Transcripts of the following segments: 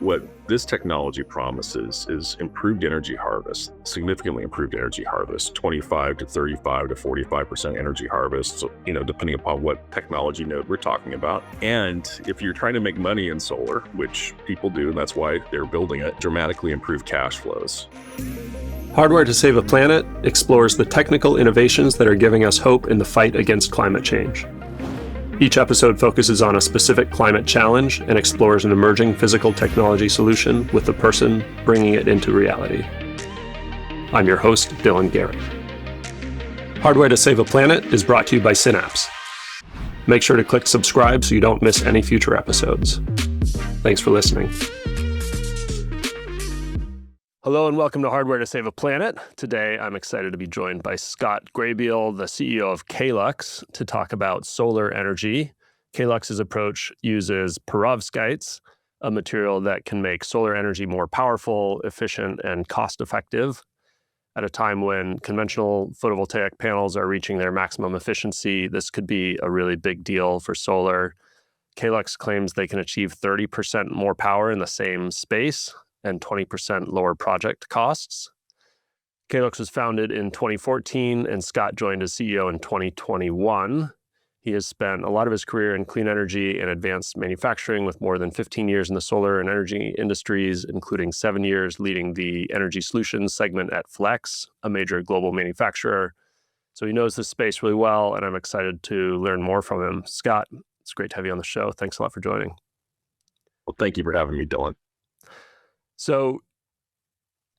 what this technology promises is improved energy harvest, significantly improved energy harvest, 25 to 35 to 45% energy harvest, so, depending upon what technology node we're talking about. And if you're trying to make money in solar, which people do, and that's why they're building it, dramatically improve cash flows. Hardware to Save a Planet explores the technical innovations that are giving us hope in the fight against climate change. Each episode focuses on a specific climate challenge and explores an emerging physical technology solution with the person bringing it into reality. I'm your host, Dylan Garrett. Hardware to Save a Planet is brought to you by Synapse. Make sure to click subscribe so you don't miss any future episodes. Thanks for listening. Hello and welcome to Hardware to Save a Planet. Today, I'm excited to be joined by Scott Graybeal, the CEO of Caelux, to talk about solar energy. Caelux's approach uses Perovskites, a material that can make solar energy more powerful, efficient, and cost-effective. At a time when conventional photovoltaic panels are reaching their maximum efficiency, this could be a really big deal for solar. Caelux claims they can achieve 30% more power in the same space and 20% lower project costs. Caelux was founded in 2014, and Scott joined as CEO in 2021. He has spent a lot of his career in clean energy and advanced manufacturing, with more than 15 years in the solar and energy industries, including 7 years leading the energy solutions segment at Flex, a major global manufacturer. So he knows this space really well, and I'm excited to learn more from him. Scott, it's great to have you on the show. Thanks a lot for joining. Well, thank you for having me, Dylan. So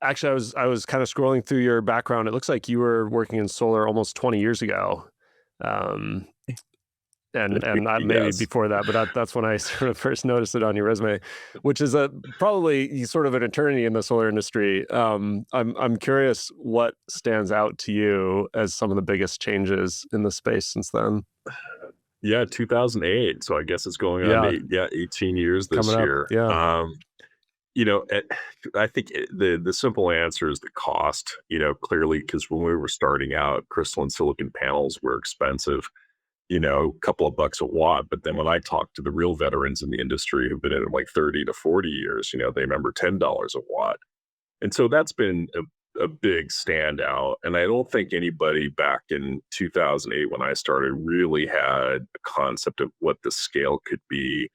actually, I was kind of scrolling through your background. It looks like you were working in solar almost 20 years ago. And not maybe before that, but that's when I sort of first noticed it on your resume, which is probably sort of an eternity in the solar industry. I'm curious what stands out to you as some of the biggest changes in the space since then. Yeah, 2008. So I guess it's going on 18 years this year. Yeah. I think the simple answer is the cost, clearly, because when we were starting out, crystalline silicon panels were expensive, a couple of bucks a watt. But then when I talk to the real veterans in the industry who've been in it like 30 to 40 years, they remember $10 a watt. And so that's been a big standout. And I don't think anybody back in 2008, when I started, really had a concept of what the scale could be.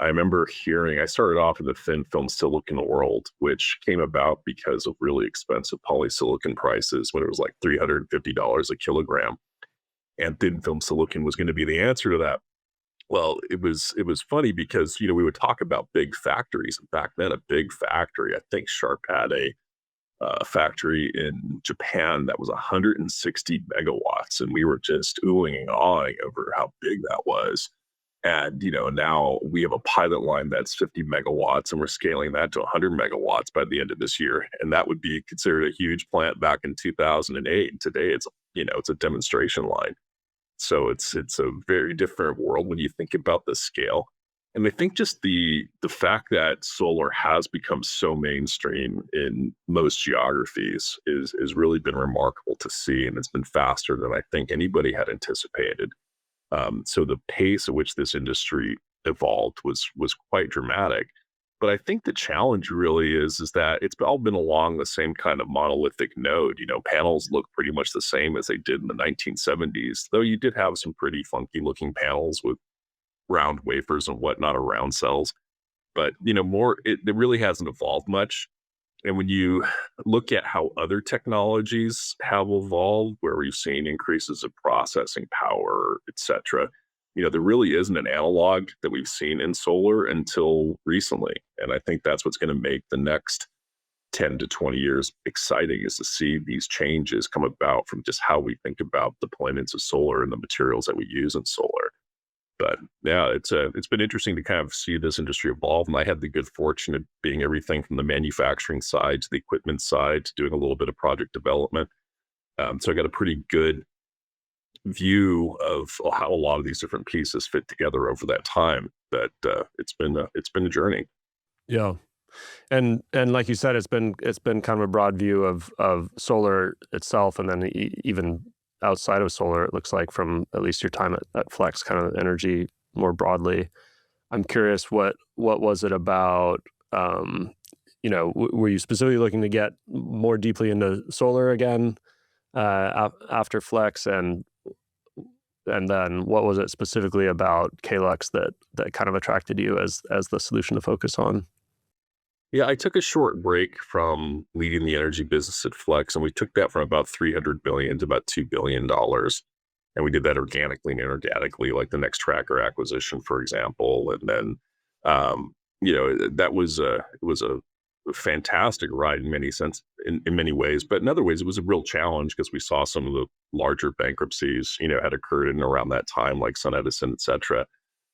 I remember I started off in the thin film silicon world, which came about because of really expensive polysilicon prices when it was like $350 a kilogram. And thin film silicon was going to be the answer to that. Well, it was funny because, we would talk about big factories. And back then, a big factory, I think Sharp had a factory in Japan that was 160 megawatts. And we were just oohing and awing over how big that was. And, now we have a pilot line that's 50 megawatts, and we're scaling that to 100 megawatts by the end of this year. And that would be considered a huge plant back in 2008. And today it's a demonstration line. So it's a very different world when you think about the scale. And I think just the fact that solar has become so mainstream in most geographies is really been remarkable to see. And it's been faster than I think anybody had anticipated. So the pace at which this industry evolved was quite dramatic. But I think the challenge really is that it's all been along the same kind of monolithic node. Panels look pretty much the same as they did in the 1970s, though you did have some pretty funky looking panels with round wafers and whatnot, or round cells. But, it really hasn't evolved much. And when you look at how other technologies have evolved, where we've seen increases of processing power, et cetera, there really isn't an analog that we've seen in solar until recently. And I think that's what's going to make the next 10 to 20 years exciting, is to see these changes come about from just how we think about deployments of solar and the materials that we use in solar. But yeah, it's been interesting to kind of see this industry evolve. And I had the good fortune of being everything from the manufacturing side to the equipment side to doing a little bit of project development. So I got a pretty good view of how a lot of these different pieces fit together over that time. But it's been a journey. Yeah. And like you said, it's been kind of a broad view of solar itself, and then even outside of solar, it looks like, from at least your time at Flex, kind of energy more broadly. I'm curious, what was it about Were you specifically looking to get more deeply into solar again after Flex, and then what was it specifically about Caelux that kind of attracted you as the solution to focus on? Yeah, I took a short break from leading the energy business at Flex, and we took that from about 300 billion to about $2 billion. And we did that organically and inorganically, like the Next Tracker acquisition, for example. And then, that was a fantastic ride in many sense, in many ways. But in other ways, it was a real challenge because we saw some of the larger bankruptcies, had occurred in around that time, like Sun Edison, et cetera.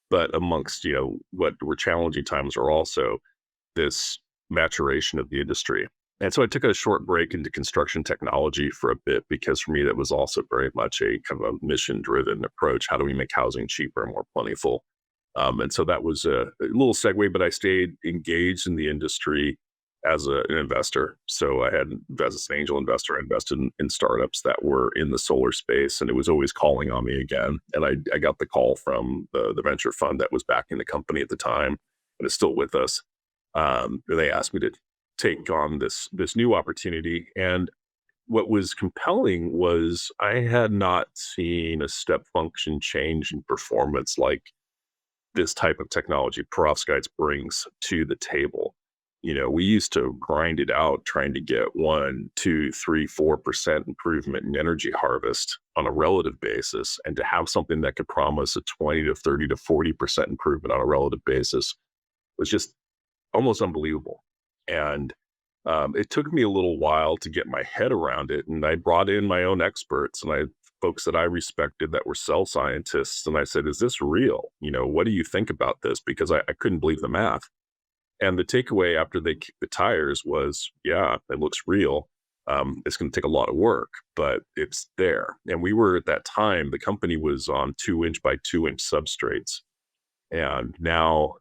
But amongst, what were challenging times are also this maturation of the industry. And so I took a short break into construction technology for a bit because for me, that was also very much a kind of a mission driven approach. How do we make housing cheaper and more plentiful? And so that was a little segue, but I stayed engaged in the industry as an investor. So I had, as an angel investor, I invested in startups that were in the solar space, and it was always calling on me again. And I got the call from the venture fund that was backing the company at the time, and is still with us. They asked me to take on this new opportunity. And what was compelling was I had not seen a step function change in performance like this type of technology Perovskites brings to the table. We used to grind it out trying to get 1, 2, 3, 4% improvement in energy harvest on a relative basis. And to have something that could promise a 20 to 30 to 40% improvement on a relative basis was just almost unbelievable. And it took me a little while to get my head around it. And I brought in my own experts and folks that I respected that were cell scientists. And I said, is this real? What do you think about this? Because I couldn't believe the math. And the takeaway after they kicked the tires was, yeah, it looks real. It's going to take a lot of work, but it's there. And we were at that time, the company was on 2-inch by 2-inch substrates. And now,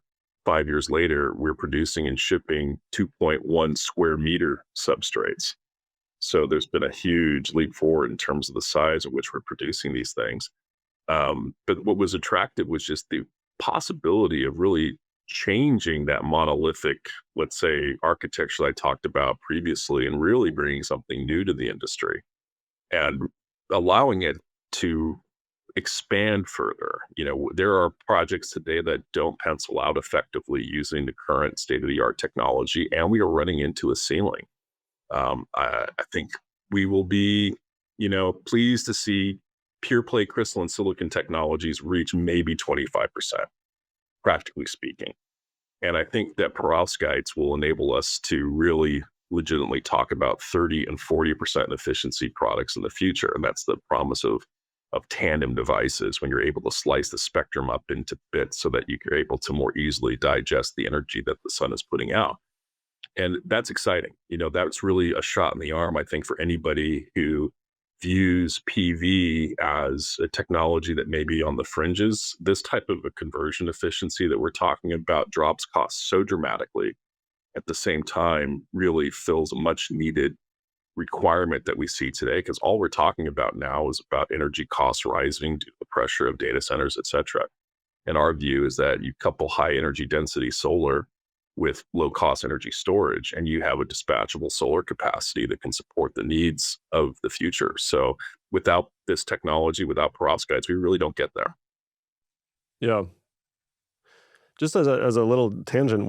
5 years later, we're producing and shipping 2.1 square meter substrates. So there's been a huge leap forward in terms of the size at which we're producing these things. But what was attractive was just the possibility of really changing that monolithic, let's say, architecture I talked about previously and really bringing something new to the industry and allowing it to expand further. There are projects today that don't pencil out effectively using the current state-of-the-art technology, and we are running into a ceiling. I think we will be, pleased to see pure play crystalline silicon technologies reach maybe 25%, practically speaking. And I think that perovskites will enable us to really legitimately talk about 30 and 40% efficiency products in the future. And that's the promise of tandem devices, when you're able to slice the spectrum up into bits so that you're able to more easily digest the energy that the sun is putting out. And that's exciting. That's really a shot in the arm, I think, for anybody who views PV as a technology that may be on the fringes. This type of a conversion efficiency that we're talking about drops costs so dramatically. At the same time, really fills a much needed requirement that we see today, because all we're talking about now is about energy costs rising due to the pressure of data centers, et cetera. And our view is that you couple high energy density solar with low cost energy storage, and you have a dispatchable solar capacity that can support the needs of the future. So without this technology, without perovskites, we really don't get there. Yeah. Just as a little tangent,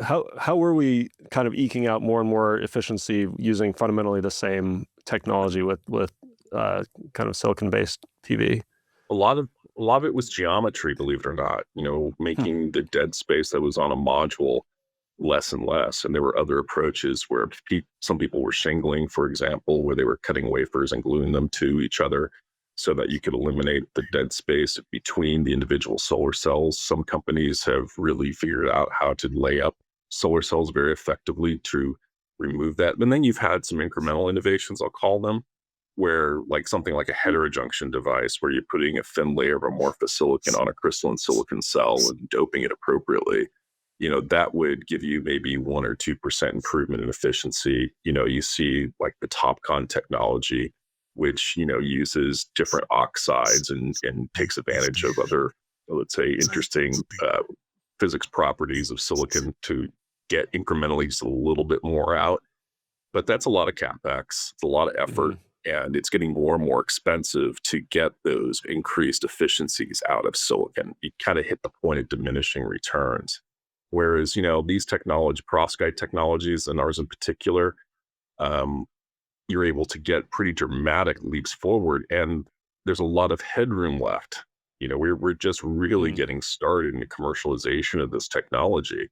how were we kind of eking out more and more efficiency using fundamentally the same technology with kind of silicon based PV? A lot of it was geometry, believe it or not. Making the dead space that was on a module less and less. And there were other approaches where some people were shingling, for example, where they were cutting wafers and gluing them to each other so that you could eliminate the dead space between the individual solar cells. Some companies have really figured out how to lay up solar cells very effectively to remove that. And then you've had some incremental innovations, I'll call them, where like something like a heterojunction device where you're putting a thin layer of amorphous silicon on a crystalline silicon cell and doping it appropriately, that would give you maybe 1 or 2% improvement in efficiency. You see like the TopCon technology, which, uses different oxides and takes advantage of other, let's say, interesting physics properties of silicon to get incrementally just a little bit more out. But that's a lot of CapEx. It's a lot of effort. And it's getting more and more expensive to get those increased efficiencies out of silicon. You kind of hit the point of diminishing returns. Whereas, these perovskite technologies, and ours in particular, you're able to get pretty dramatic leaps forward. And there's a lot of headroom left. We're just really getting started in the commercialization of this technology.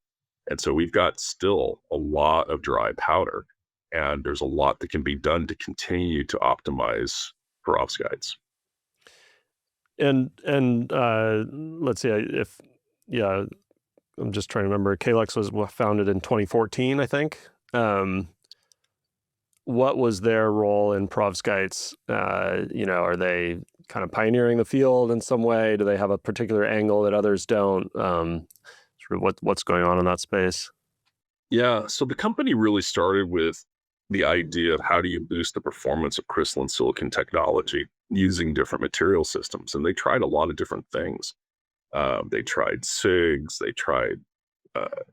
And so we've got still a lot of dry powder. And there's a lot that can be done to continue to optimize perovskites. And let's see I'm just trying to remember. Caelux was founded in 2014, I think. What was their role in perovskites? Are they kind of pioneering the field in some way? Do they have a particular angle that others don't? Sort of what's going on in that space? Yeah, so the company really started with the idea of how do you boost the performance of crystalline silicon technology using different material systems. And they tried a lot of different things. They tried SIGs, they tried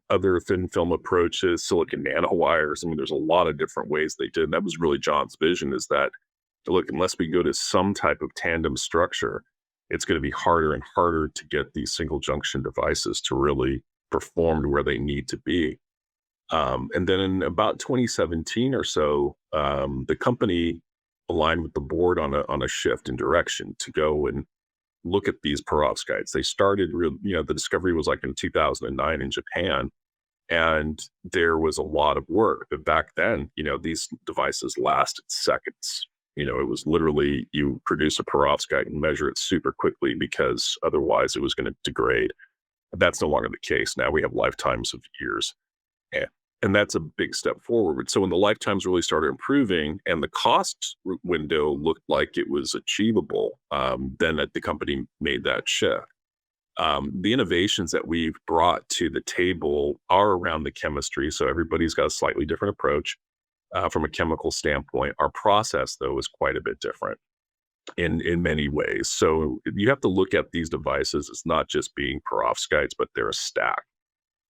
other thin film approaches, silicon nanowires. I mean, there's a lot of different ways they did. And that was really John's vision, is that, look, unless we go to some type of tandem structure, it's going to be harder and harder to get these single junction devices to really perform to where they need to be. And then in about 2017 or so, the company aligned with the board on a shift in direction to go and look at these perovskites. They started, the discovery was like in 2009 in Japan, and there was a lot of work. But back then, these devices lasted seconds. It was literally, you produce a perovskite and measure it super quickly because otherwise it was going to degrade. That's no longer the case. Now we have lifetimes of years. And that's a big step forward. So when the lifetimes really started improving and the cost window looked like it was achievable, then the company made that shift. The innovations that we've brought to the table are around the chemistry. So everybody's got a slightly different approach from a chemical standpoint. Our process, though, is quite a bit different in many ways. So you have to look at these devices as not just being perovskites, but they're a stack.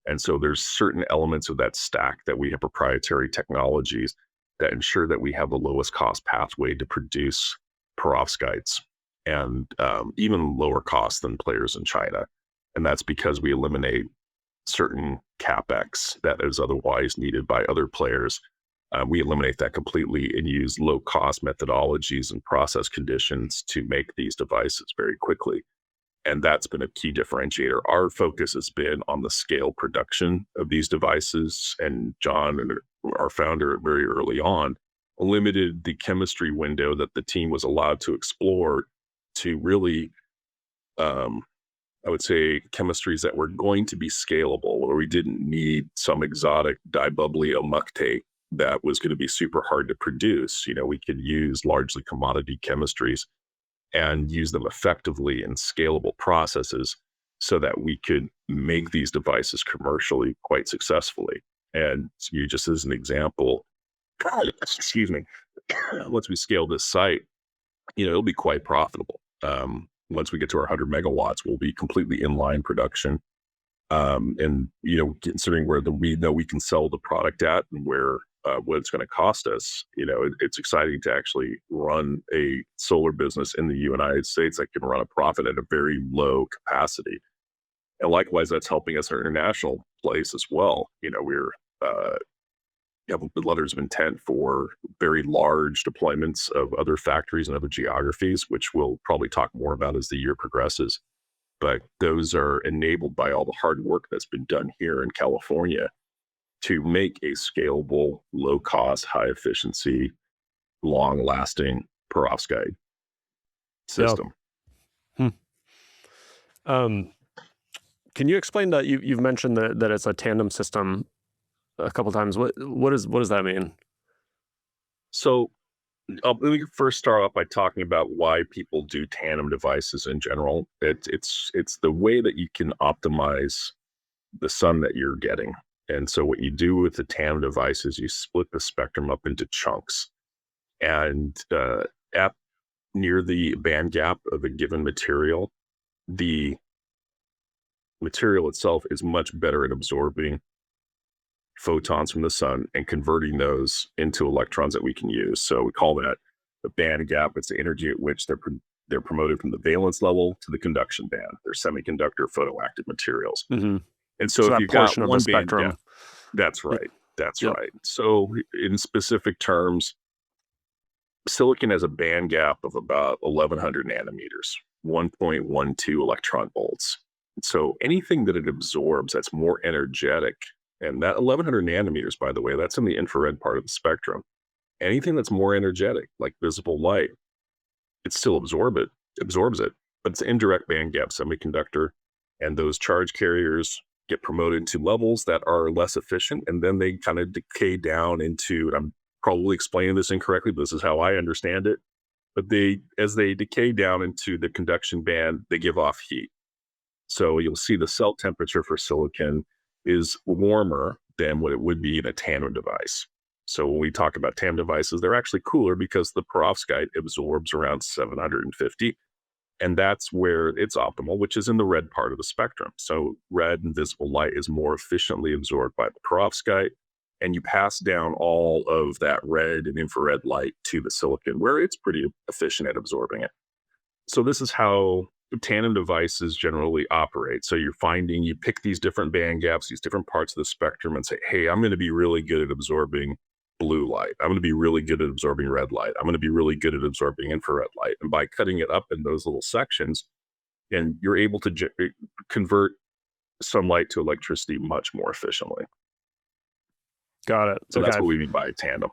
And so there's certain elements of that stack that we have proprietary technologies that ensure that we have the lowest cost pathway to produce perovskites, and even lower cost than players in China. And that's because we eliminate certain CapEx that is otherwise needed by other players. We eliminate that completely and use low cost methodologies and process conditions to make these devices very quickly. And that's been a key differentiator. Our focus has been on the scale production of these devices. And John, and our founder, very early on, limited the chemistry window that the team was allowed to explore to really, I would say, chemistries that were going to be scalable, where we didn't need some exotic dibubbly amoctate that was going to be super hard to produce. We could use largely commodity chemistries and use them effectively in scalable processes so that we could make these devices commercially quite successfully. And just as an example, excuse me, once we scale this site, it'll be quite profitable. Once we get to our 100 megawatts, we'll be completely inline production. And, considering where we know we can sell the product at and where what it's going to cost us, it's exciting to actually run a solar business in the United States that can run a profit at a very low capacity. And likewise, that's helping us in our international place as well. We're have letters of intent for very large deployments of other factories and other geographies, which we'll probably talk more about as the year progresses. But those are enabled by all the hard work that's been done here in California to make a scalable, low-cost, high-efficiency, long-lasting perovskite system. Yeah. Can you explain that? You've mentioned that it's a tandem system a couple times. What does that mean? So let me first start off by talking about why people do tandem devices in general. It's the way that you can optimize the sun that you're getting. And so what you do with the tandem device is you split the spectrum up into chunks. And at near the band gap of a given material, the material itself is much better at absorbing photons from the sun and converting those into electrons that we can use. So we call that the band gap. It's the energy at which they're promoted from the valence level to the conduction band. They're semiconductor photoactive materials. Mm-hmm. And so So if that you've got portion of the one band spectrum. gap, that's Yep. right. That's Yep. right. So in specific terms, silicon has a band gap of about 1100 nanometers, 1.12 electron volts. So anything that it absorbs that's more energetic, and that 1100 nanometers, by the way, that's in the infrared part of the spectrum. Anything that's more energetic, like visible light, it still absorbs it, but it's an indirect band gap semiconductor, and those charge carriers get promoted to levels that are less efficient, and then they kind of decay down into, and I'm probably explaining this incorrectly, but this is how I understand it. But as they decay down into the conduction band, they give off heat. So you'll see the cell temperature for silicon is warmer than what it would be in a tandem device. So when we talk about tandem devices, they're actually cooler because the perovskite absorbs around 750. And that's where it's optimal, which is in the red part of the spectrum. So red and visible light is more efficiently absorbed by the perovskite. And you pass down all of that red and infrared light to the silicon, where it's pretty efficient at absorbing it. So this is how tandem devices generally operate. So you're finding, you pick these different band gaps, these different parts of the spectrum, and say, hey, I'm going to be really good at absorbing blue light. I'm going to be really good at absorbing red light. I'm going to be really good at absorbing infrared light. And by cutting it up in those little sections, and you're able to convert sunlight to electricity much more efficiently. Got it. So that's what we mean by tandem.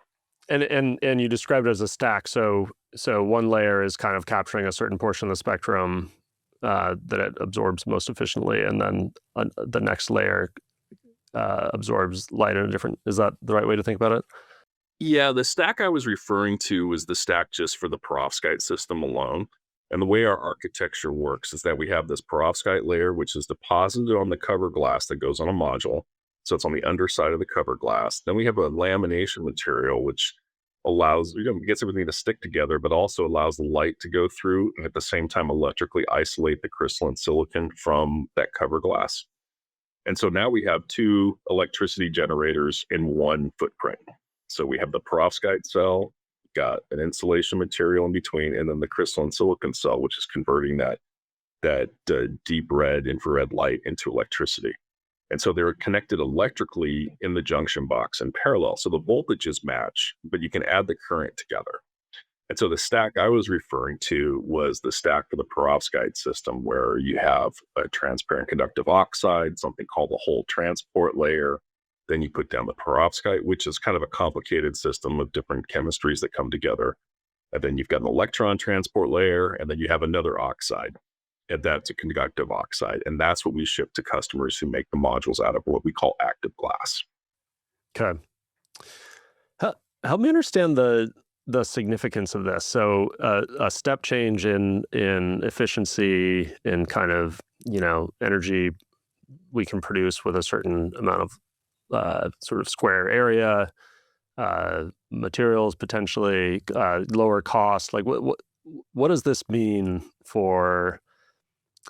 And you described it as a stack. So one layer is kind of capturing a certain portion of the spectrum that it absorbs most efficiently, and then the next layer absorbs light in a different. Is that the right way to think about it? Yeah, the stack I was referring to was the stack just for the perovskite system alone. And the way our architecture works is that we have this perovskite layer, which is deposited on the cover glass that goes on a module. So it's on the underside of the cover glass. Then we have a lamination material, which allows, gets everything to stick together, but also allows the light to go through and at the same time electrically isolate the crystalline silicon from that cover glass. And so now we have two electricity generators in one footprint. So we have the perovskite cell, got an insulation material in between, and then the crystalline silicon cell, which is converting that deep red infrared light into electricity. And so they're connected electrically in the junction box in parallel. So the voltages match, but you can add the current together. And so the stack I was referring to was the stack for the perovskite system, where you have a transparent conductive oxide, something called the whole transport layer. Then you put down the perovskite, which is kind of a complicated system of different chemistries that come together. And then you've got an electron transport layer, and then you have another oxide. And that's a conductive oxide. And that's what we ship to customers who make the modules out of what we call active glass. Okay. Help me understand the significance of this. So a step change in efficiency, in kind of, energy we can produce with a certain amount of sort of square area, materials potentially, lower cost. Like what does this mean for,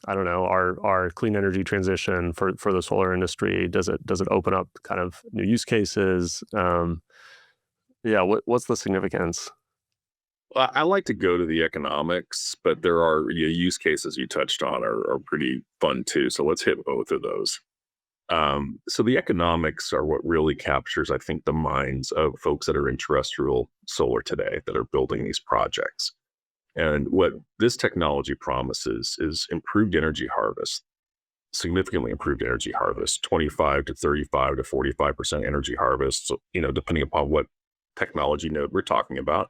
I don't know, our clean energy transition for the solar industry? Does it open up kind of new use cases? What's the significance? Well, I like to go to the economics, but there are use cases you touched on are pretty fun too. So let's hit both of those. So the economics are what really captures, I think, the minds of folks that are in terrestrial solar today that are building these projects. And what this technology promises is improved energy harvest, significantly improved energy harvest, 25 to 35 to 45% energy harvest, so, depending upon what technology node we're talking about.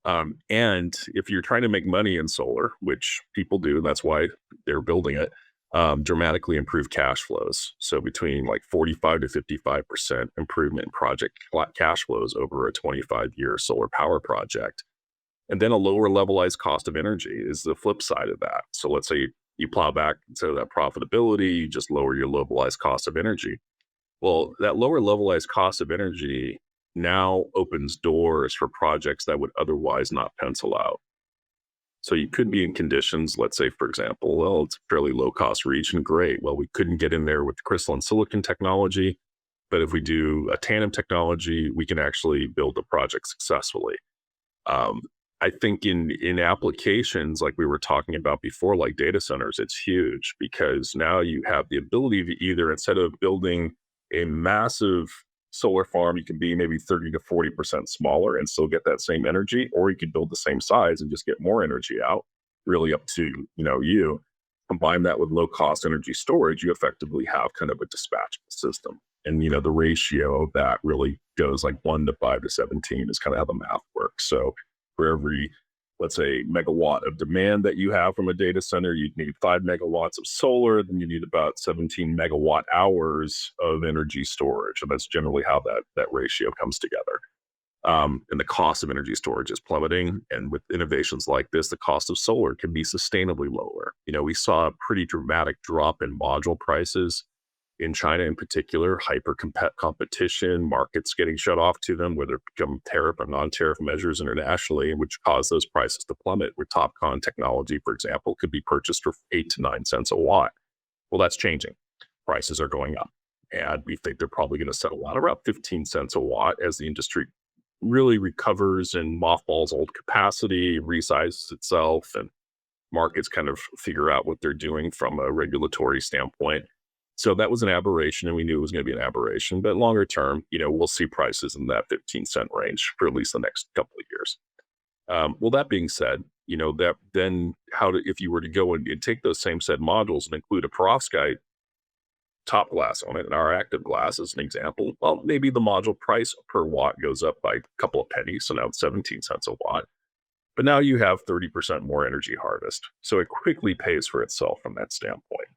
And if you're trying to make money in solar, which people do, and that's why they're building it, dramatically improve cash flows. So between like 45 to 55% improvement in project cash flows over a 25-year solar power project. And then a lower levelized cost of energy is the flip side of that. So let's say you plow back instead of that profitability, you just lower your levelized cost of energy. Well, that lower levelized cost of energy now opens doors for projects that would otherwise not pencil out. So you could be in conditions, let's say, for example, well, it's a fairly low cost region. Great. Well, we couldn't get in there with crystalline silicon technology. But if we do a tandem technology, we can actually build the project successfully. Um, I think in applications like we were talking about before, like data centers, it's huge because now you have the ability to either, instead of building a massive solar farm, you can be maybe 30 to 40% smaller and still get that same energy, or you could build the same size and just get more energy out. Really up to you. Combine that with low cost energy storage, you effectively have kind of a dispatchable system. And the ratio of that really goes like 1 to 5 to 17 is kind of how the math works. So for every, let's say, megawatt of demand that you have from a data center, you'd need 5 megawatts of solar, then you need about 17 megawatt hours of energy storage. And that's generally how that ratio comes together. And the cost of energy storage is plummeting. And with innovations like this, the cost of solar can be sustainably lower. We saw a pretty dramatic drop in module prices in China in particular, hyper competition, markets getting shut off to them, whether it become tariff or non-tariff measures internationally, which cause those prices to plummet, where TOPCon technology, for example, could be purchased for 8 to 9 cents a watt. Well, that's changing. Prices are going up. And we think they're probably going to settle out around 15 cents a watt as the industry really recovers and mothballs old capacity, resizes itself, and markets kind of figure out what they're doing from a regulatory standpoint. So that was an aberration, and we knew it was going to be an aberration. But longer term, we'll see prices in that 15-cent range for at least the next couple of years. Well, that being said, that then if you were to go and take those same said modules and include a perovskite top glass on it, and our active glass as an example, well, maybe the module price per watt goes up by a couple of pennies. So now it's 17 cents a watt. But now you have 30% more energy harvest. So it quickly pays for itself from that standpoint.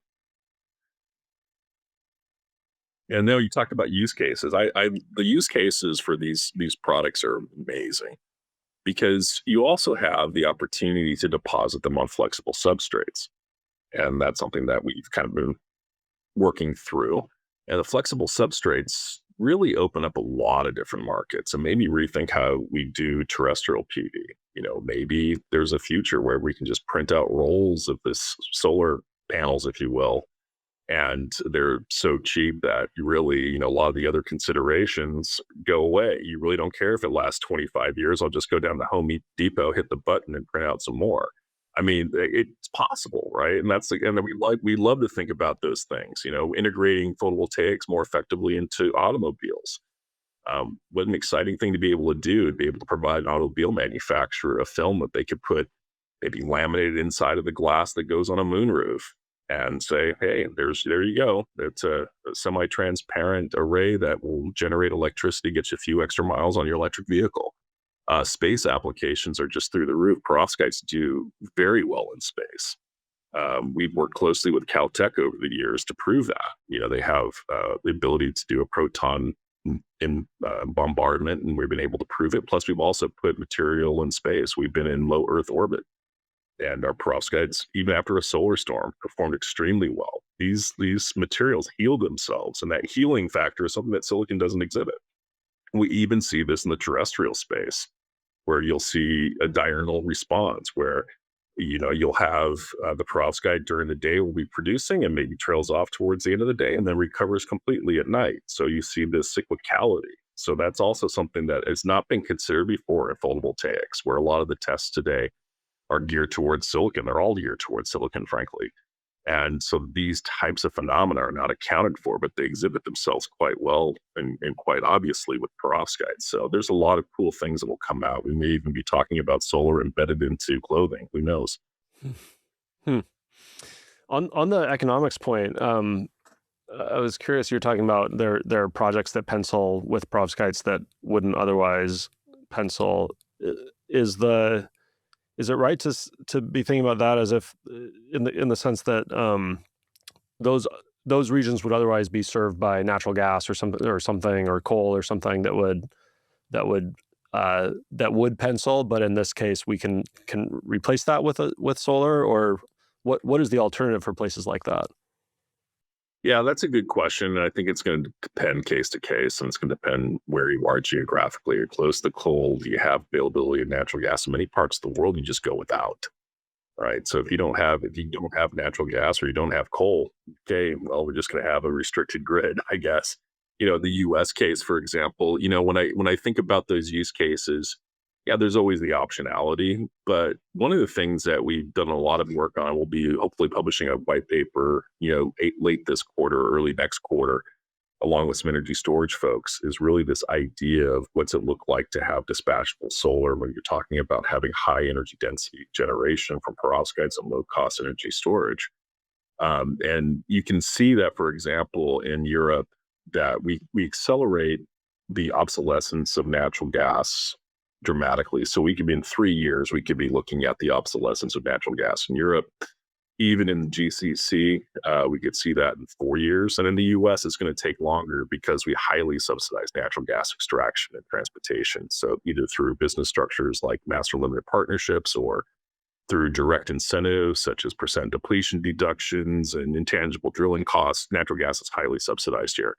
And now you talked about use cases. The use cases for these products are amazing because you also have the opportunity to deposit them on flexible substrates. And that's something that we've kind of been working through. And the flexible substrates really open up a lot of different markets and maybe rethink how we do terrestrial PV. Maybe there's a future where we can just print out rolls of this solar panels, if you will, and they're so cheap that you really, a lot of the other considerations go away. You really don't care if it lasts 25 years. I'll just go down to Home Depot, hit the button, and print out some more. I mean, it's possible, right? And we love to think about those things. Integrating photovoltaics more effectively into automobiles. What an exciting thing to be able to provide an automobile manufacturer a film that they could put maybe laminated inside of the glass that goes on a moonroof and say, hey, there you go. It's a semi-transparent array that will generate electricity, get you a few extra miles on your electric vehicle. Space applications are just through the roof. Perovskites do very well in space. We've worked closely with Caltech over the years to prove that. They have the ability to do a proton in bombardment, and we've been able to prove it. Plus, we've also put material in space. We've been in low Earth orbit. And our perovskites, even after a solar storm, performed extremely well. These materials heal themselves, and that healing factor is something that silicon doesn't exhibit. We even see this in the terrestrial space, where you'll see a diurnal response, where you'll have the perovskite during the day will be producing and maybe trails off towards the end of the day and then recovers completely at night. So you see this cyclicality. So that's also something that has not been considered before in photovoltaics, where a lot of the tests today are geared towards silicon. They're all geared towards silicon, frankly. And so these types of phenomena are not accounted for, but they exhibit themselves quite well and quite obviously with perovskite. So there's a lot of cool things that will come out. We may even be talking about solar embedded into clothing. Who knows? Hmm. On the economics point, I was curious. You're talking about there are projects that pencil with perovskites that wouldn't otherwise pencil. Is it right to be thinking about that as if in the sense that those regions would otherwise be served by natural gas or something or coal or something that would pencil, but in this case we can replace that with solar, or what is the alternative for places like that? Yeah, that's a good question. And I think it's going to depend case to case, and it's going to depend where you are geographically. You're close to coal, you have availability of natural gas. In many parts of the world, you just go without. right? So if you don't have natural gas or you don't have coal, okay, well, we're just going to have a restricted grid, I guess. The U.S. case, for example, when I think about those use cases, yeah, there's always the optionality. But one of the things that we've done a lot of work on, will be hopefully publishing a white paper, late this quarter, early next quarter, along with some energy storage folks, is really this idea of what's it look like to have dispatchable solar when you're talking about having high energy density generation from perovskites and low cost energy storage. And you can see that, for example, in Europe, that we accelerate the obsolescence of natural gas dramatically. So we could be in 3 years, we could be looking at the obsolescence of natural gas in Europe. Even in the GCC, we could see that in 4 years. And in the US, it's going to take longer because we highly subsidize natural gas extraction and transportation. So either through business structures like master limited partnerships, or through direct incentives such as percent depletion deductions and intangible drilling costs, natural gas is highly subsidized here.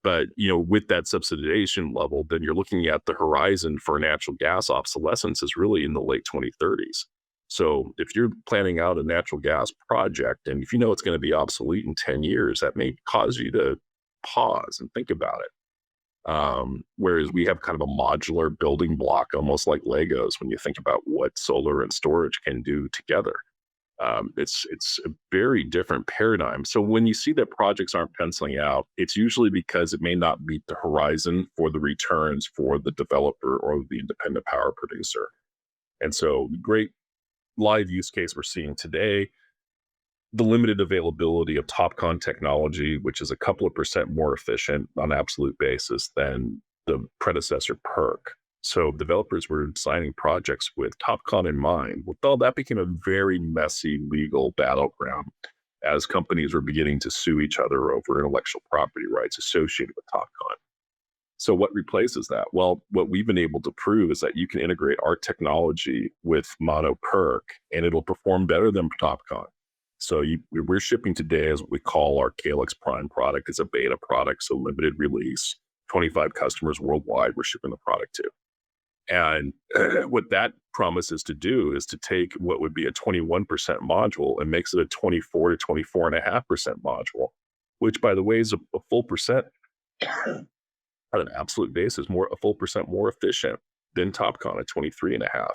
But, with that subsidization level, then you're looking at the horizon for natural gas obsolescence is really in the late 2030s. So if you're planning out a natural gas project, and if you know it's going to be obsolete in 10 years, that may cause you to pause and think about it. Whereas we have kind of a modular building block, almost like Legos, when you think about what solar and storage can do together. It's a very different paradigm. So when you see that projects aren't penciling out, it's usually because it may not meet the horizon for the returns for the developer or the independent power producer. And so the great live use case we're seeing today, the limited availability of TOPCon technology, which is a couple of percent more efficient on an absolute basis than the predecessor PERC. So developers were designing projects with TOPCon in mind. Well, that became a very messy legal battleground as companies were beginning to sue each other over intellectual property rights associated with TOPCon. So what replaces that? Well, what we've been able to prove is that you can integrate our technology with mono PERC, and it'll perform better than TOPCon. So we're shipping today as what we call our Caelux Prime product. It's a beta product, so limited release, 25 customers worldwide we're shipping the product to. And what that promises to do is to take what would be a 21% module and makes it a 24 to 24.5% module, which, by the way, is a full percent on an absolute basis, a full percent more efficient than TOPCon at 23.5.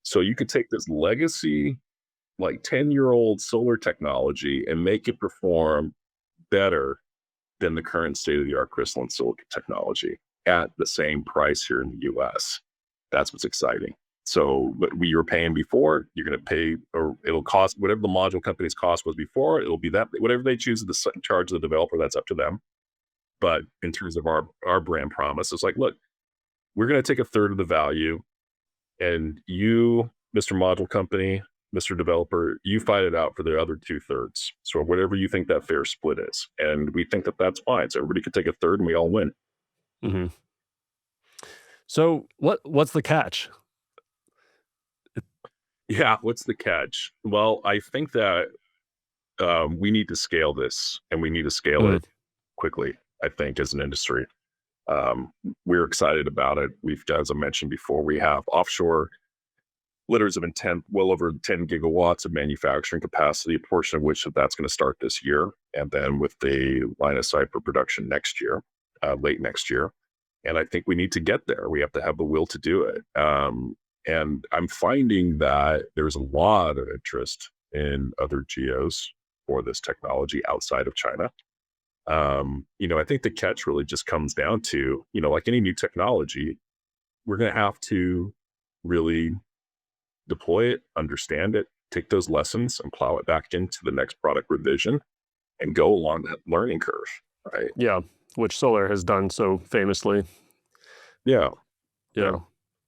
So you could take this legacy, like 10-year-old solar technology, and make it perform better than the current state-of-the-art crystalline silicon technology at the same price here in the US. That's what's exciting. So what we were paying before, you're going to pay, or it'll cost whatever the module company's cost was before. It'll be that, whatever they choose to charge the developer, that's up to them. But in terms of our brand promise, it's like, look, we're going to take a third of the value, and you, Mr. Module Company, Mr. Developer, you fight it out for the other 2/3. So whatever you think that fair split is. And we think that that's fine. So everybody could take a third and we all win. Mm-hmm. So what's the catch? Yeah, what's the catch? Well, I think that we need to scale this, and we need to scale it quickly, I think, as an industry. We're excited about it. As I mentioned before, we have offshore letters of intent, well over 10 gigawatts of manufacturing capacity, a portion of which that's going to start this year, and then with the line of sight for production next year, late next year. And I think we need to get there. We have to have the will to do it. And I'm finding that there's a lot of interest in other geos for this technology outside of China. I think the catch really just comes down to, like any new technology, we're going to have to really deploy it, understand it, take those lessons and plow it back into the next product revision and go along that learning curve, right? Yeah, which solar has done so famously. Yeah.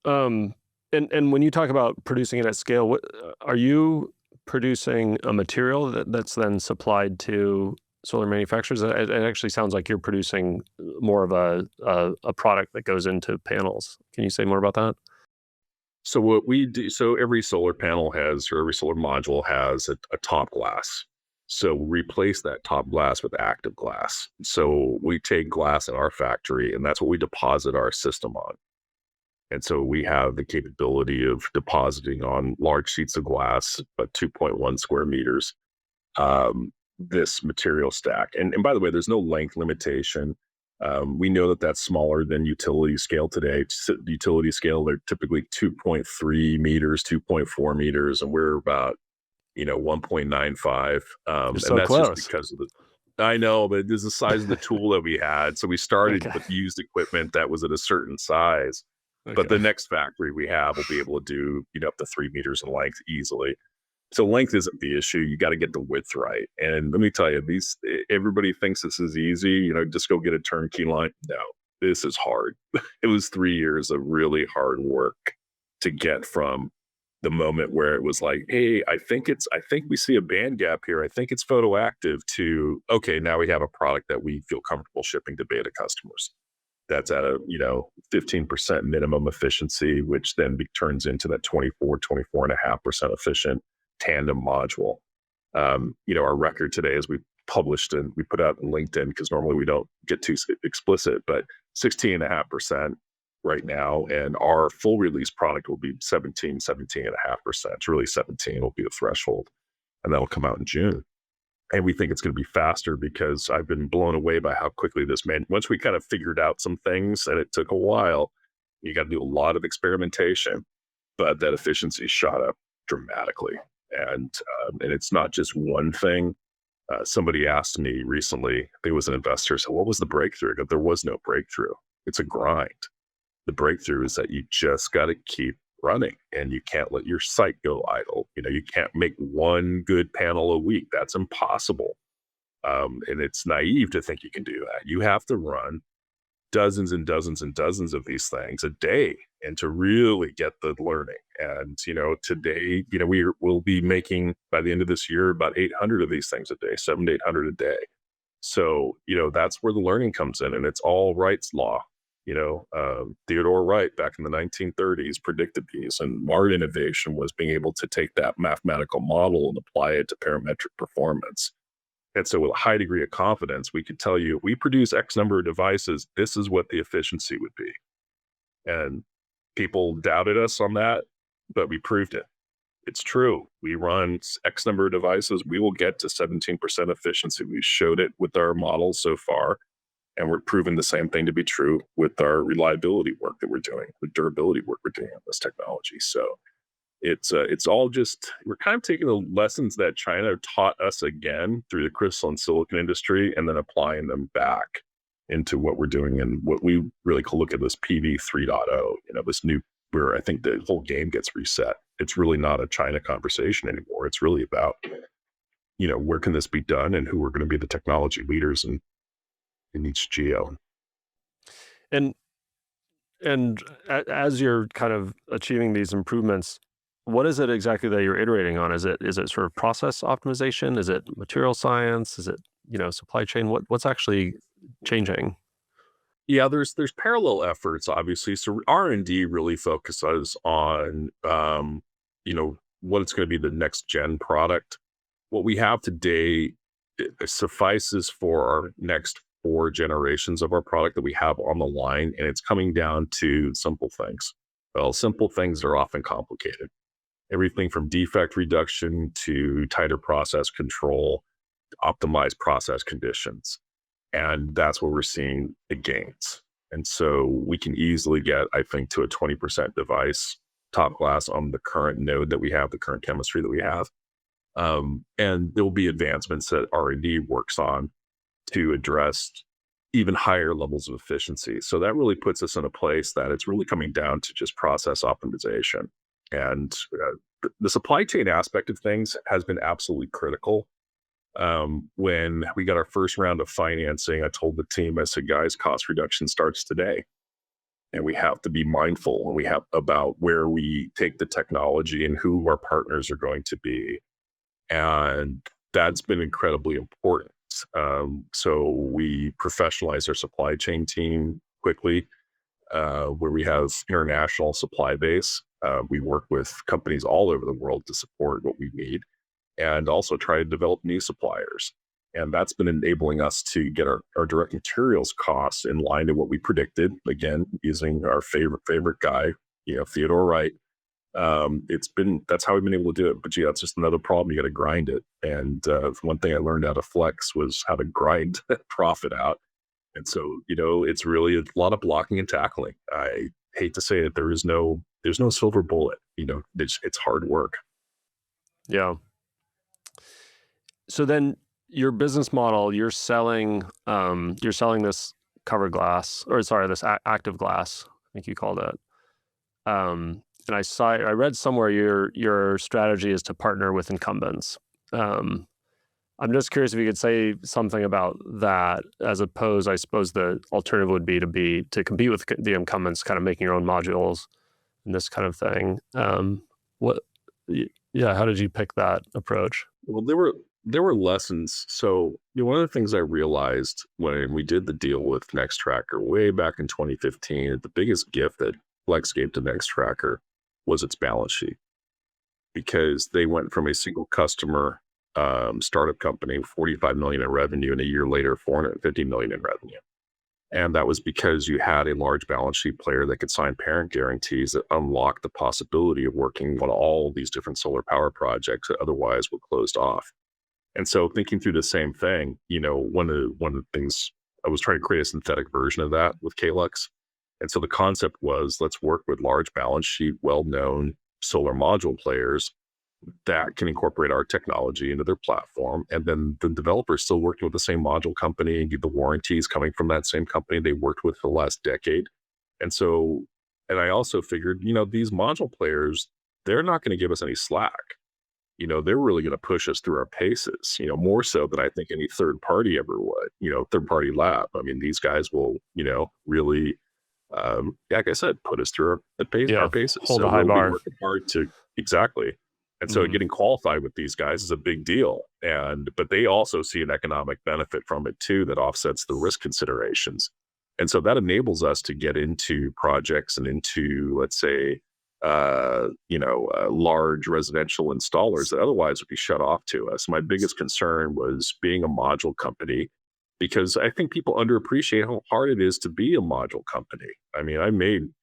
And when you talk about producing it at scale, what are you producing a material that's then supplied to solar manufacturers? It actually sounds like you're producing more of a product that goes into panels. Can you say more about that? So what we do, so every solar panel has, or every solar module has a top glass. So we replace that top glass with active glass. So we take glass in our factory, and that's what we deposit our system on. And so we have the capability of depositing on large sheets of glass, about 2.1 square meters, this material stack. And by the way, there's no length limitation. We know that that's smaller than utility scale today. Utility scale, they're typically 2.3 meters, 2.4 meters, and we're about 1.95. You're And so that's just close. because of I know, but there's the size of the tool that we had. So we started Okay. with used equipment that was at a certain size. But the Okay. next factory we have will be able to do, up to 3 meters in length easily. So length isn't the issue. You got to get the width right. And let me tell you, everybody thinks this is easy, just go get a turnkey line. No, this is hard. It was 3 years of really hard work to get from the moment where it was like, hey, I think we see a band gap here. I think it's photoactive to, okay, now we have a product that we feel comfortable shipping to beta customers. That's at a 15% minimum efficiency, which then turns into that 24.5% efficient Tandem module. Our record today, as we published and we put out on LinkedIn, because normally we don't get too explicit, but 16.5% right now, and our full release product will be 17.5%. It's really 17 will be the threshold, and that'll come out in June. And we think it's going to be faster because I've been blown away by how quickly once we kind of figured out some things, and it took a while, you got to do a lot of experimentation, but that efficiency shot up dramatically. And it's not just one thing. Somebody asked me recently, there was an investor, so what was the breakthrough? I go, there was no breakthrough. It's a grind. The breakthrough is that you just got to keep running, and you can't let your site go idle. You can't make one good panel a week. That's impossible. And it's naive to think you can do that. You have to run dozens and dozens and dozens of these things a day, and to really get the learning. And, today, we'll be making, by the end of this year, about 800 of these things a day, 700 to 800 a day. So, that's where the learning comes in, and it's all Wright's law. Theodore Wright back in the 1930s predicted these, and our innovation was being able to take that mathematical model and apply it to parametric performance. And so with a high degree of confidence, we could tell you, if we produce X number of devices, this is what the efficiency would be. And people doubted us on that, but we proved it. It's true. We run X number of devices, we will get to 17% efficiency. We showed it with our models so far. And we're proving the same thing to be true with our reliability work that we're doing, the durability work we're doing on this technology. So it's all just, we're kind of taking the lessons that China taught us again through the crystalline silicon industry, and then applying them back into what we're doing, and what we really could look at this PV 3.0, this new, where I think the whole game gets reset. It's really not a China conversation anymore. It's really about, where can this be done, and who are going to be the technology leaders in each geo. And as you're kind of achieving these improvements, what is it exactly that you're iterating on? Is it sort of process optimization? Is it material science? Is it, supply chain? What's actually changing? Yeah, there's parallel efforts, obviously. So R&D really focuses on, what it's going to be the next gen product. What we have today, it suffices for our next 4 generations of our product that we have on the line, and it's coming down to simple things. Well, simple things are often complicated. Everything from defect reduction to tighter process control, optimized process conditions. And that's where we're seeing the gains. And so we can easily get, I think, to a 20% device top glass on the current node that we have, the current chemistry that we have. And there will be advancements that R&D works on to address even higher levels of efficiency. So that really puts us in a place that it's really coming down to just process optimization. And the supply chain aspect of things has been absolutely critical. When we got our first round of financing, I told the team, I said, guys, cost reduction starts today. And we have to be mindful, and we have about where we take the technology and who our partners are going to be. And that's been incredibly important. So we professionalize our supply chain team quickly, where we have international supply base. We work with companies all over the world to support what we need, and also try to develop new suppliers. And that's been enabling us to get our direct materials costs in line to what we predicted, again, using our favorite guy, Theodore Wright. That's how we've been able to do it. But that's just another problem. You got to grind it. And one thing I learned out of Flex was how to grind profit out. And so, it's really a lot of blocking and tackling. I hate to say it, there's no silver bullet. It's hard work. Yeah. So then your business model, you're selling this cover glass, or sorry, this active glass, I think you called it. And I read somewhere your strategy is to partner with incumbents. I'm just curious if you could say something about that, as opposed, I suppose the alternative would be to compete with the incumbents, kind of making your own modules and this kind of thing. How did you pick that approach? Well, there were lessons. So one of the things I realized when we did the deal with Nextracker way back in 2015, the biggest gift that Flex gave to Nextracker was its balance sheet, because they went from a single customer startup company, 45 million in revenue, and a year later, 450 million in revenue. And that was because you had a large balance sheet player that could sign parent guarantees that unlocked the possibility of working on all these different solar power projects that otherwise were closed off. And so thinking through the same thing, one of the things, I was trying to create a synthetic version of that with Caelux. And so the concept was, let's work with large balance sheet, well-known solar module players that can incorporate our technology into their platform. And then the developers still working with the same module company and get the warranties coming from that same company they worked with for the last decade. And I also figured, these module players, they're not going to give us any slack. They're really going to push us through our paces, more so than I think any third party ever would, third party lab. I mean, these guys will, really, like I said, put us through our paces. Hold a high bar. Be working hard to, exactly. And so getting qualified with these guys is a big deal. But they also see an economic benefit from it too, that offsets the risk considerations. And so that enables us to get into projects and into, let's say, large residential installers that otherwise would be shut off to us. My biggest concern was being a module company, because I think people underappreciate how hard it is to be a module company. I mean,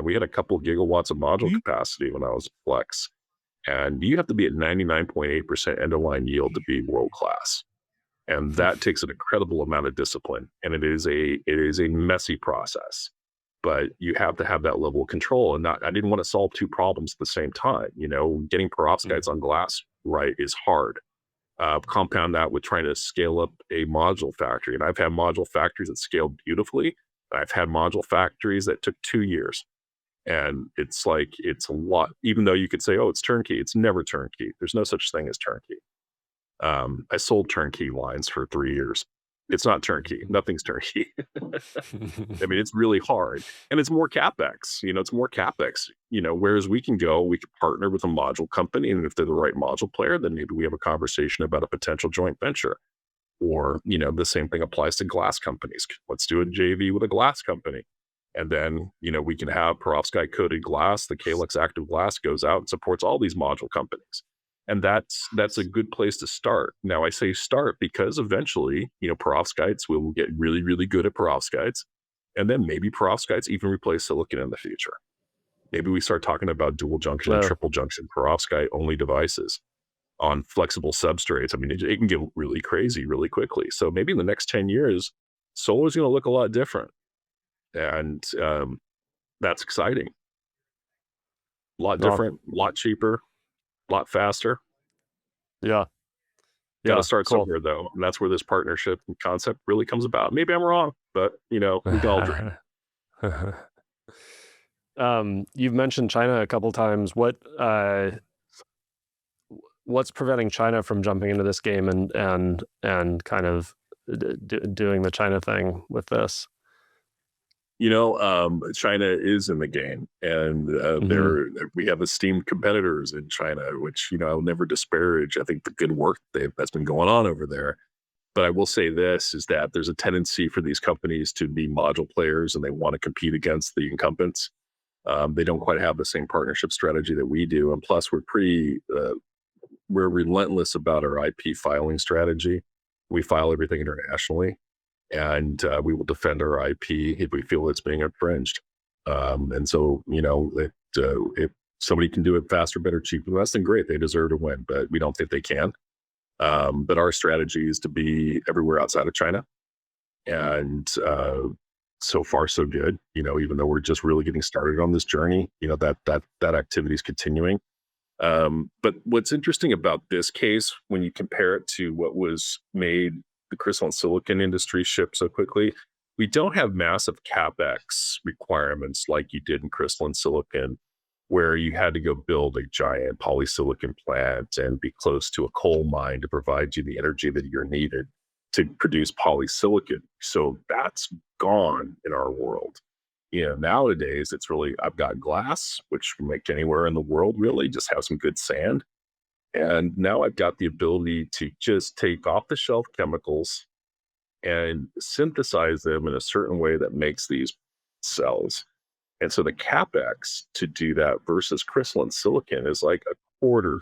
we had a couple of gigawatts of module capacity when I was at Flex. And you have to be at 99.8% end-of-line yield to be world-class. And that takes an incredible amount of discipline. And it is a messy process. But you have to have that level of control. And I didn't want to solve two problems at the same time. Getting perovskites on glass right is hard. Compound that with trying to scale up a module factory. And I've had module factories that scaled beautifully. I've had module factories that took 2 years. And it's a lot, even though you could say, oh, it's turnkey. It's never turnkey. There's no such thing as turnkey. I sold turnkey lines for 3 years. It's not turnkey. Nothing's turnkey. I mean, it's really hard, and it's more CapEx. Whereas we can partner with a module company, and if they're the right module player, then maybe we have a conversation about a potential joint venture. Or, the same thing applies to glass companies. Let's do a JV with a glass company. And then, we can have Perovskite coated glass. The Caelux active glass goes out and supports all these module companies. And that's a good place to start. Now, I say start because eventually, Perovskites will get really, really good at Perovskites. And then maybe Perovskites even replace silicon in the future. Maybe we start talking about dual junction and triple junction Perovskite only devices on flexible substrates. I mean, it can get really crazy really quickly. So maybe in the next 10 years, solar is going to look a lot different. And that's exciting. A lot different, a lot cheaper, a lot faster. Yeah. Got to start somewhere, though. And that's where this partnership concept really comes about. Maybe I'm wrong, but, we can all dream. You've mentioned China a couple times. What's preventing China from jumping into this game and kind of doing the China thing with this? China is in the game, and we have esteemed competitors in China, which, I'll never disparage. I think the good work that's been going on over there. But I will say this is that there's a tendency for these companies to be module players, and they want to compete against the incumbents. They don't quite have the same partnership strategy that we do. And plus we're relentless about our IP filing strategy. We file everything internationally. And we will defend our IP if we feel it's being infringed. And so, if somebody can do it faster, better, cheaper, less, then great. They deserve to win, but we don't think they can. But our strategy is to be everywhere outside of China. And so far, so good. Even though we're just really getting started on this journey, that activity is continuing. But what's interesting about this case, when you compare it to what was made the crystalline silicon industry ship so quickly, we don't have massive capex requirements like you did in crystalline silicon, where you had to go build a giant polysilicon plant and be close to a coal mine to provide you the energy that you're needed to produce polysilicon. So that's gone in our world. Nowadays it's really, I've got glass, which can make anywhere in the world, really, just have some good sand. And now I've got the ability to just take off the shelf chemicals and synthesize them in a certain way that makes these cells. And so the capex to do that versus crystalline silicon is like a quarter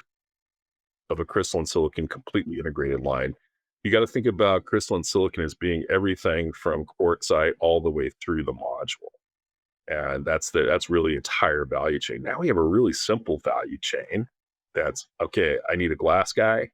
of a crystalline silicon completely integrated line. You got to think about crystalline silicon as being everything from quartzite all the way through the module. And that's really entire value chain. Now we have a really simple value chain. That's okay. I need a glass guy,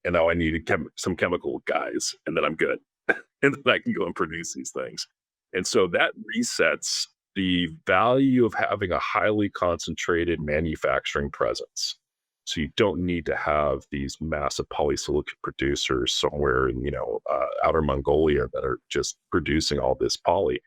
and now I need some chemical guys, and then I'm good. And then I can go and produce these things. And so that resets the value of having a highly concentrated manufacturing presence. So you don't need to have these massive polysilicon producers somewhere in outer Mongolia that are just producing all this poly.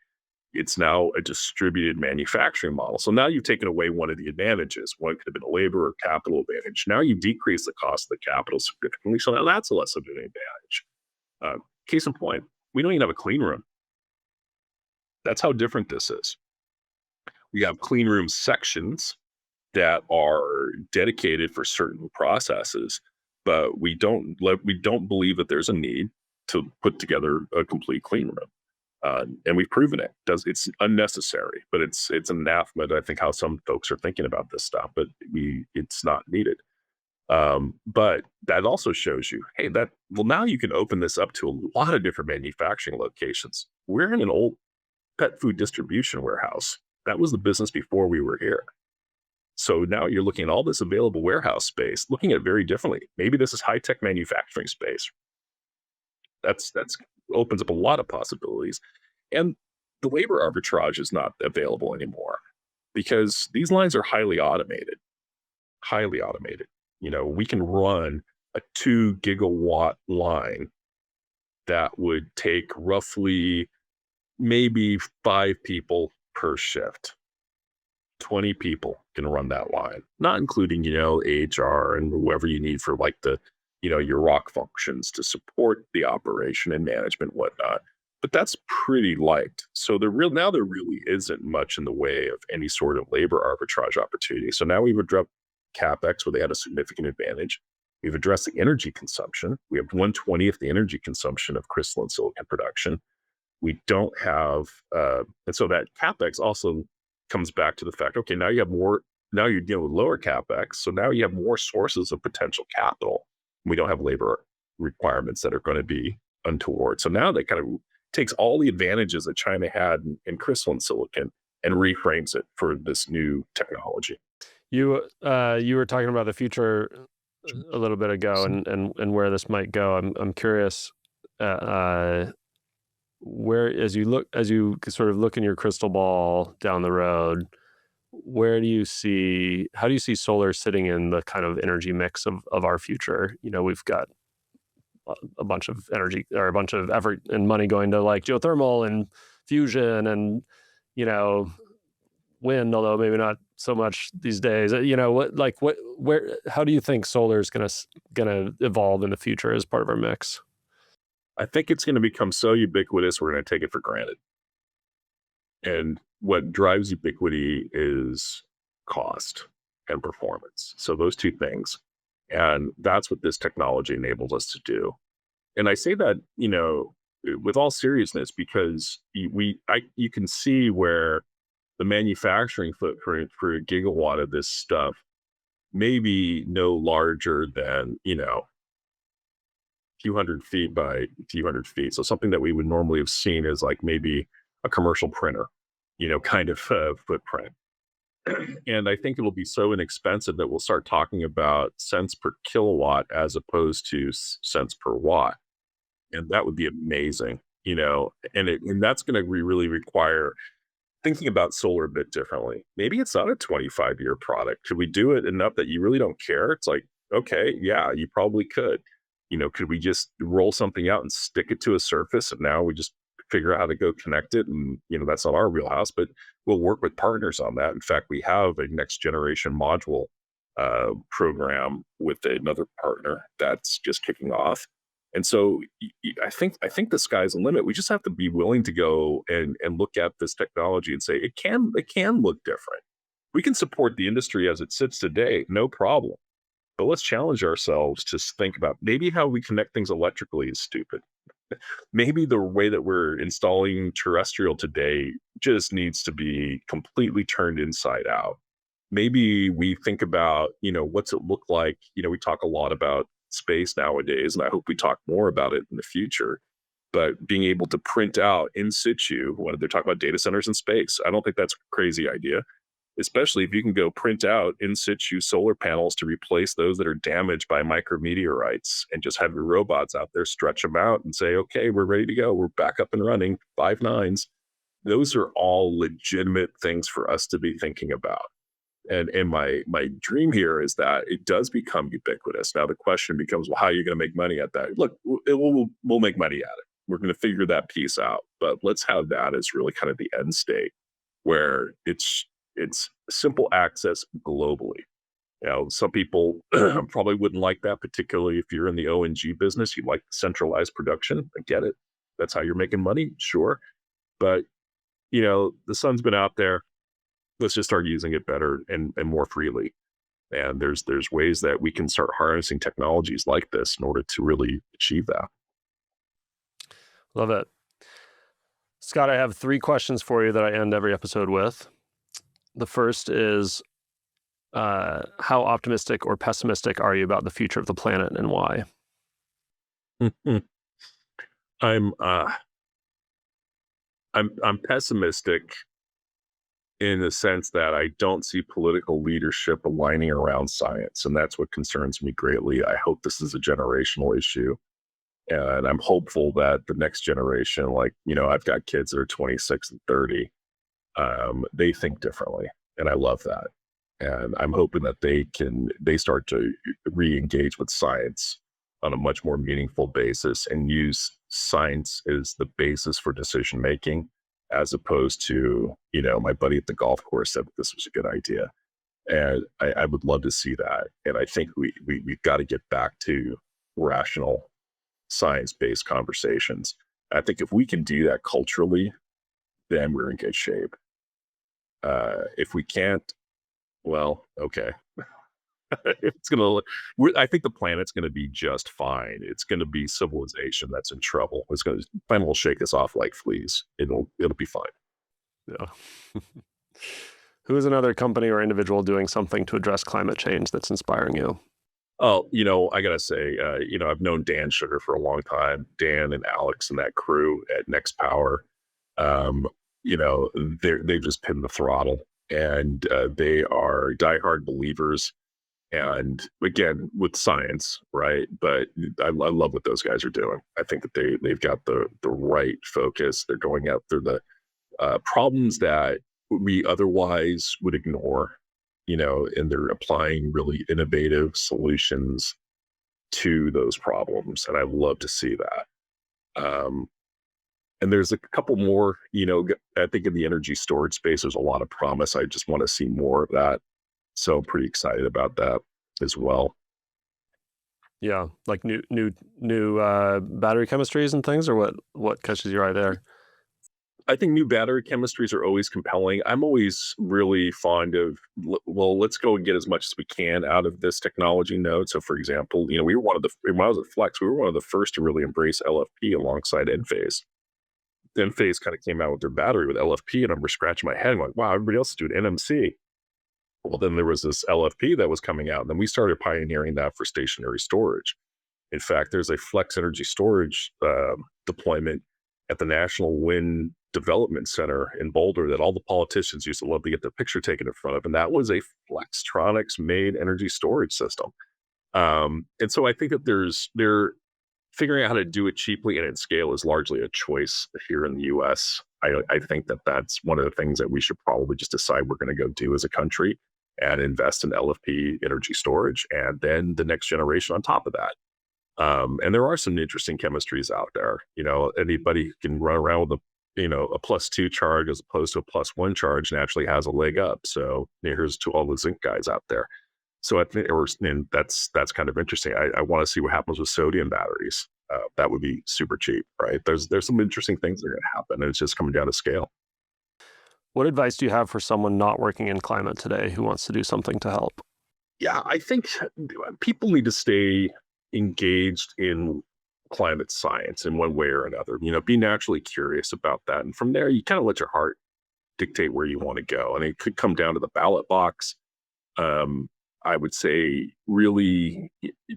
It's now a distributed manufacturing model. So now you've taken away one of the advantages. One could have been a labor or capital advantage. Now you've decreased the cost of the capital significantly. So now that's a less of an advantage. Case in point, we don't even have a clean room. That's how different this is. We have clean room sections that are dedicated for certain processes, but we don't believe that there's a need to put together a complete clean room. And we've proven it. It's unnecessary, but it's anathema to, I think, how some folks are thinking about this stuff, but it's not needed. But that also shows you, hey, now you can open this up to a lot of different manufacturing locations. We're in an old pet food distribution warehouse. That was the business before we were here. So now you're looking at all this available warehouse space, looking at it very differently. Maybe this is high-tech manufacturing space. That's opens up a lot of possibilities. And the labor arbitrage is not available anymore because these lines are highly automated. We can run a 2 gigawatt line that would take roughly maybe 5 people per shift. 20 people can run that line, not including, HR and whoever you need for like your rock functions to support the operation and management, whatnot. But that's pretty light. So there really isn't much in the way of any sort of labor arbitrage opportunity. So now we've addressed CapEx where they had a significant advantage. We've addressed the energy consumption. We have 1/20th the energy consumption of crystalline silicon production. We don't have, and so that CapEx also comes back to the fact, okay, now you're dealing with lower CapEx. So now you have more sources of potential capital. We don't have labor requirements that are going to be untoward. So now that kind of takes all the advantages that China had in crystalline silicon and reframes it for this new technology. You were talking about the future a little bit ago and where this might go. I'm curious where, as you sort of look in your crystal ball down the road, how do you see solar sitting in the kind of energy mix of our future? We've got a bunch of energy or a bunch of effort and money going to like geothermal and fusion and wind, although maybe not so much these days. How do you think solar is gonna evolve in the future as part of our mix? I think it's going to become so ubiquitous, we're going to take it for granted. And what drives ubiquity is cost and performance. So those two things. And that's what this technology enables us to do. And I say that, with all seriousness, because you can see where the manufacturing footprint for a gigawatt of this stuff may be no larger than, a few hundred feet by a few hundred feet. So something that we would normally have seen is like maybe a commercial printer. kind of footprint. And I think it'll be so inexpensive that we'll start talking about cents per kilowatt as opposed to cents per watt. And that would be amazing, and that's going to really require thinking about solar a bit differently. Maybe it's not a 25-year product. Could we do it enough that you really don't care? It's like, okay, yeah, you probably could. Could we just roll something out and stick it to a surface and now we just figure out how to go connect it? And, that's not our wheelhouse, but we'll work with partners on that. In fact, we have a next generation module program with another partner that's just kicking off. And so I think the sky's the limit. We just have to be willing to go and look at this technology and say it can look different. We can support the industry as it sits today, no problem. But let's challenge ourselves to think about maybe how we connect things electrically is stupid. Maybe the way that we're installing terrestrial today just needs to be completely turned inside out. Maybe we think about, what's it look like? We talk a lot about space nowadays, and I hope we talk more about it in the future. But being able to print out in situ, when they're talking about data centers in space, I don't think that's a crazy idea, especially if you can go print out in situ solar panels to replace those that are damaged by micrometeorites and just have your robots out there stretch them out and say, okay, we're ready to go. We're back up and running, 5 nines. Those are all legitimate things for us to be thinking about. And my dream here is that it does become ubiquitous. Now the question becomes, well, how are you going to make money at that? Look, we'll make money at it. We're going to figure that piece out. But let's have that as really kind of the end state where it's simple access globally. Some people probably wouldn't like that, particularly if you're in the O&G business. You like centralized production. I get it. That's how you're making money, sure. But the sun's been out there. Let's just start using it better and more freely. And there's ways that we can start harnessing technologies like this in order to really achieve that. Love it. Scott, I have 3 questions for you that I end every episode with. The first is, how optimistic or pessimistic are you about the future of the planet and why? I'm pessimistic in the sense that I don't see political leadership aligning around science, and that's what concerns me greatly. I hope this is a generational issue, and I'm hopeful that the next generation, I've got kids that are 26 and 30, they think differently, and I love that. And I'm hoping that they start to re-engage with science on a much more meaningful basis and use science as the basis for decision making, as opposed to, my buddy at the golf course said that this was a good idea. And I would love to see that. And I think we've got to get back to rational science-based conversations. I think if we can do that culturally, then we're in good shape. If we can't, well, okay. I think the planet's going to be just fine. It's going to be civilization that's in trouble. Planet will shake us off like fleas. It'll be fine. Yeah. Who is another company or individual doing something to address climate change that's inspiring you? Oh, I gotta say, I've known Dan Sugar for a long time. Dan and Alex and that crew at Next Power, they've just pinned the throttle, and they are diehard believers. And again, with science, right? But I love what those guys are doing. I think that they've got the right focus. They're going after the problems that we otherwise would ignore, and they're applying really innovative solutions to those problems. And I love to see that. And there's a couple more, I think in the energy storage space, there's a lot of promise. I just want to see more of that. So I'm pretty excited about that as well. Yeah, like new battery chemistries and things, or what catches your eye there? I think new battery chemistries are always compelling. I'm always really fond of, let's go and get as much as we can out of this technology node. So for example, we were when I was at Flex, we were one of the first to really embrace LFP alongside Enphase. Enphase kind of came out with their battery with LFP, and I'm scratching my head. I'm like, wow, everybody else is doing NMC. Well, then there was this LFP that was coming out, and then we started pioneering that for stationary storage. In fact, there's a flex energy storage deployment at the National Wind Development Center in Boulder that all the politicians used to love to get their picture taken in front of. And that was a Flextronics made energy storage system. And so I think that they're figuring out how to do it cheaply and at scale is largely a choice here in the US. I think that that's one of the things that we should probably just decide we're going to go do as a country and invest in LFP energy storage and then the next generation on top of that. And there are some interesting chemistries out there. Anybody who can run around with a +2 charge as opposed to a +1 charge naturally has a leg up. So here's to all the zinc guys out there. So I think, and that's kind of interesting. I want to see what happens with sodium batteries. That would be super cheap, right? There's some interesting things that are going to happen, and it's just coming down to scale. What advice do you have for someone not working in climate today who wants to do something to help? Yeah, I think people need to stay engaged in climate science in one way or another. Be naturally curious about that, and from there, you kind of let your heart dictate where you want to go. And it could come down to the ballot box. I would say really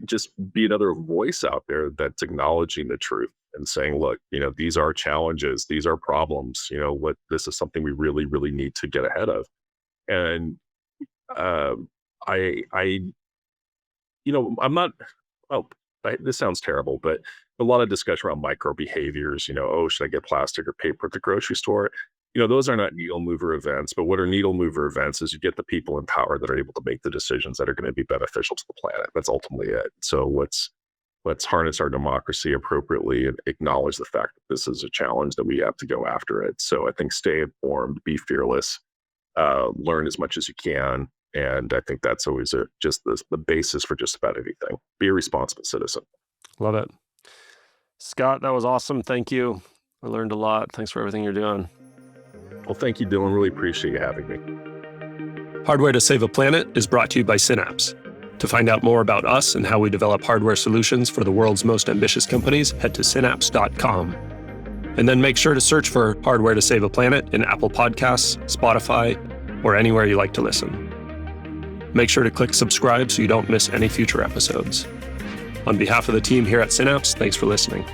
just be another voice out there that's acknowledging the truth and saying, look, these are challenges, these are problems, this is something we really, really need to get ahead of. And I'm not, this sounds terrible, but a lot of discussion around micro behaviors, should I get plastic or paper at the grocery store? Those are not needle mover events, but what are needle mover events is you get the people in power that are able to make the decisions that are going to be beneficial to the planet. That's ultimately it. So let's harness our democracy appropriately and acknowledge the fact that this is a challenge that we have to go after it. So I think stay informed, be fearless, learn as much as you can. And I think that's always just the basis for just about anything. Be a responsible citizen. Love it. Scott, that was awesome. Thank you. I learned a lot. Thanks for everything you're doing. Well, thank you, Dylan. Really appreciate you having me. Hardware to Save a Planet is brought to you by Synapse. To find out more about us and how we develop hardware solutions for the world's most ambitious companies, head to synapse.com. And then make sure to search for Hardware to Save a Planet in Apple Podcasts, Spotify, or anywhere you like to listen. Make sure to click subscribe so you don't miss any future episodes. On behalf of the team here at Synapse, thanks for listening.